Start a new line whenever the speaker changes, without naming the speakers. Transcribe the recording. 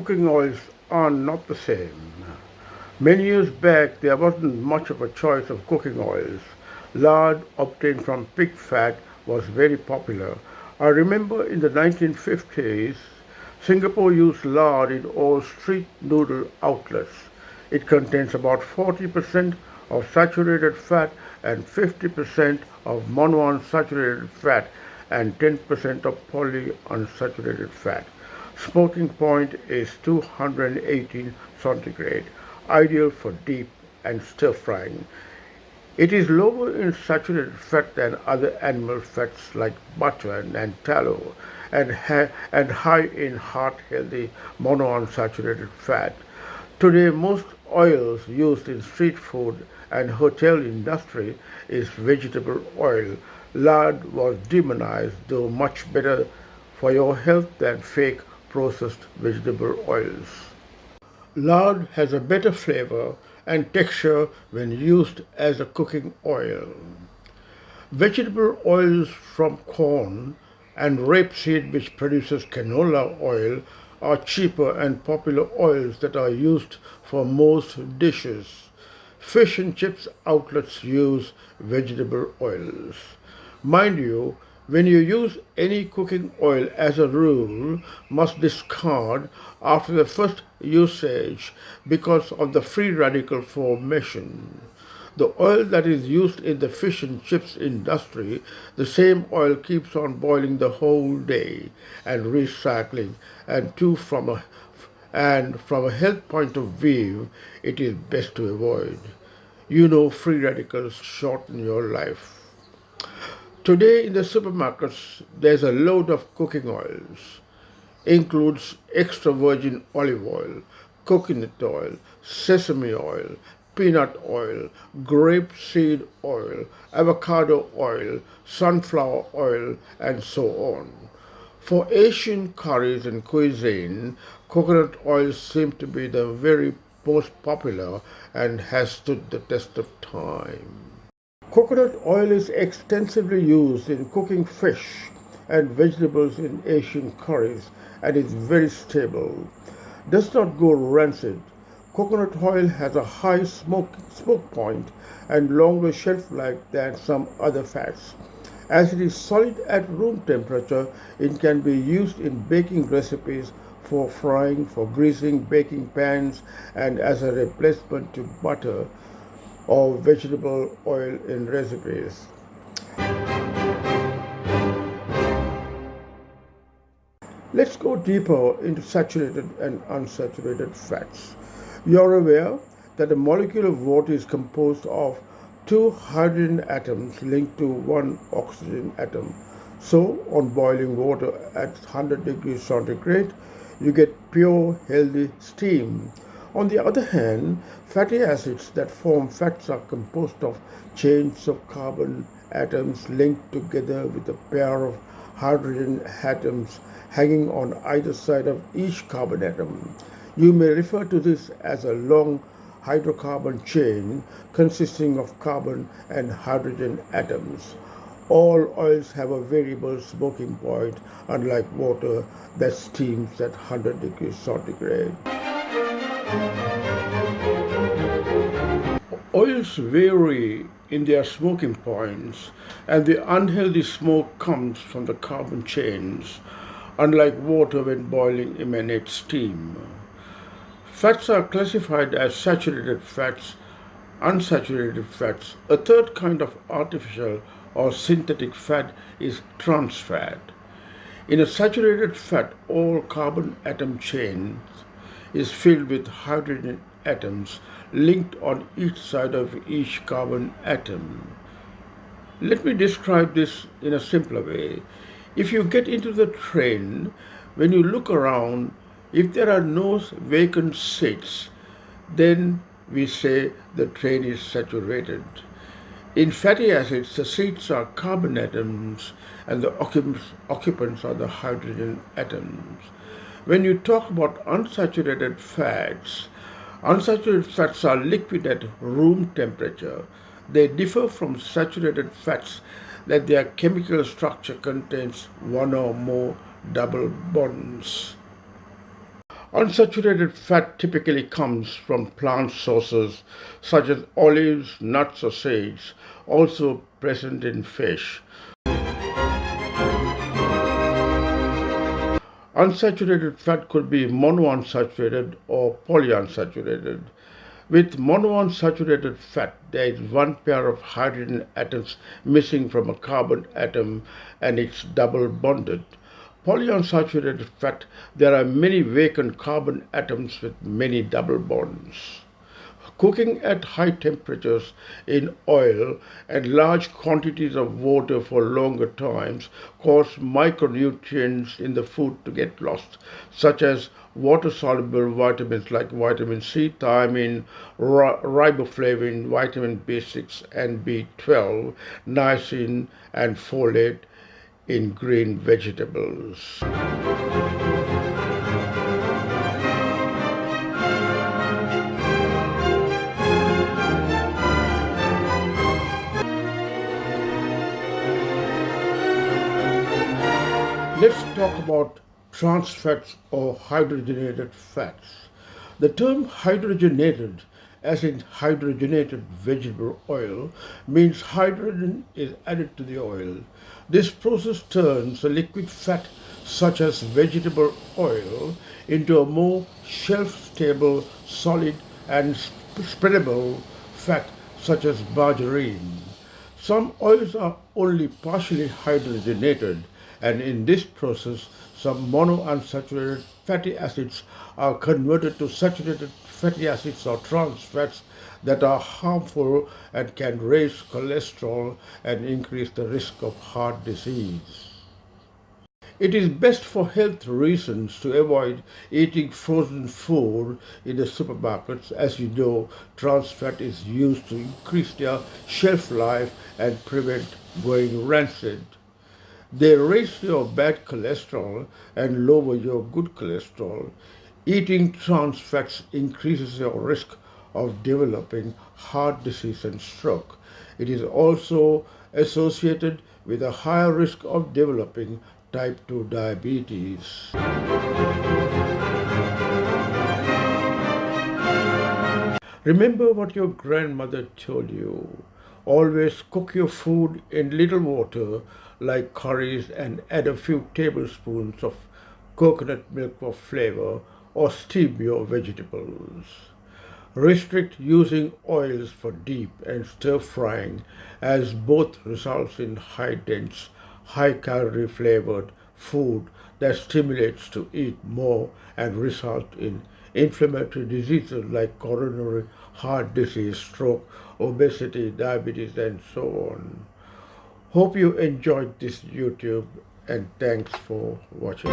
cooking oils are not the same. Many years back, there wasn't much of a choice of cooking oils. Lard obtained from pig fat was very popular. I remember in the 1950s, Singapore used lard in all street noodle outlets. It contains about 40% of saturated fat and 50% of monounsaturated fat and 10% of polyunsaturated fat. Smoking point is 218 centigrade, ideal for deep and stir frying. It is lower in saturated fat than other animal fats like butter and tallow, and high in heart-healthy monounsaturated fat. Today, most oils used in street food and hotel industry is vegetable oil. Lard was demonized, though much better for your health than fake processed vegetable oils. Lard has a better flavor and texture when used as a cooking oil. Vegetable oils from corn and rapeseed, which produces canola oil, are cheaper and popular oils that are used for most dishes. Fish and chips outlets use vegetable oils. Mind you, when you use any cooking oil, as a rule, must discard after the first usage because of the free radical formation. The oil that is used in the fish and chips industry, the same oil keeps on boiling the whole day and recycling, and too from a health point of view, it is best to avoid. You know, free radicals shorten your life. Today in the supermarkets, there's a load of cooking oils. Includes extra virgin olive oil, coconut oil, sesame oil, peanut oil, grapeseed oil, avocado oil, sunflower oil, and so on. For Asian curries and cuisine, coconut oil seems to be the very most popular and has stood the test of time. Coconut oil is extensively used in cooking fish and vegetables in Asian curries and is very stable. Does not go rancid. Coconut oil has a high smoke point and longer shelf life than some other fats. As it is solid at room temperature, it can be used in baking recipes for frying, for greasing baking pans, and as a replacement to butter or vegetable oil in recipes. Let's go deeper into saturated and unsaturated fats. You're aware that a molecule of water is composed of two hydrogen atoms linked to one oxygen atom. So, on boiling water at 100 degrees centigrade, you get pure, healthy steam. On the other hand, fatty acids that form fats are composed of chains of carbon atoms linked together with a pair of hydrogen atoms hanging on either side of each carbon atom. You may refer to this as a long hydrocarbon chain consisting of carbon and hydrogen atoms. All oils have a variable smoking point, unlike water that steams at 100 degrees centigrade. Oils vary in their smoking points, and the unhealthy smoke comes from the carbon chains. Unlike water, when boiling emanates steam. Fats are classified as saturated fats, unsaturated fats. A third kind of artificial or synthetic fat is trans fat. In a saturated fat, all carbon atom chains is filled with hydrogen atoms linked on each side of each carbon atom. Let me describe this in a simpler way. If you get into the train, when you look around, if there are no vacant seats, then we say the train is saturated. In fatty acids, the seats are carbon atoms and the occupants are the hydrogen atoms. When you talk about unsaturated fats are liquid at room temperature. They differ from saturated fats that their chemical structure contains one or more double bonds. Unsaturated fat typically comes from plant sources such as olives, nuts, or seeds, also present in fish. Unsaturated fat could be monounsaturated or polyunsaturated. With monounsaturated fat, there is one pair of hydrogen atoms missing from a carbon atom and it's double bonded. Polyunsaturated fat, there are many vacant carbon atoms with many double bonds. Cooking at high temperatures in oil and large quantities of water for longer times cause micronutrients in the food to get lost, such as water-soluble vitamins like vitamin C, thiamine, riboflavin, vitamin B6 and B12, niacin and folate in green vegetables. Let's talk about trans fats or hydrogenated fats. The term hydrogenated, as in hydrogenated vegetable oil, means hydrogen is added to the oil. This process turns a liquid fat, such as vegetable oil, into a more shelf-stable, solid, and spreadable fat, such as margarine. Some oils are only partially hydrogenated, and in this process, some monounsaturated fatty acids are converted to saturated fatty acids or trans fats that are harmful and can raise cholesterol and increase the risk of heart disease. It is best for health reasons to avoid eating frozen food in the supermarkets. As you know, trans fat is used to increase their shelf life and prevent going rancid. They raise your bad cholesterol and lower your good cholesterol. Eating trans fats increases your risk of developing heart disease and stroke. It is also associated with a higher risk of developing type 2 diabetes. Remember what your grandmother told you. Always cook your food in little water like curries and add a few tablespoons of coconut milk for flavor or steam your vegetables. Restrict using oils for deep and stir frying as both results in high dense, high calorie flavored food that stimulates to eat more and result in inflammatory diseases like coronary heart disease, stroke, obesity, diabetes and so on. Hope you enjoyed this YouTube and thanks for watching.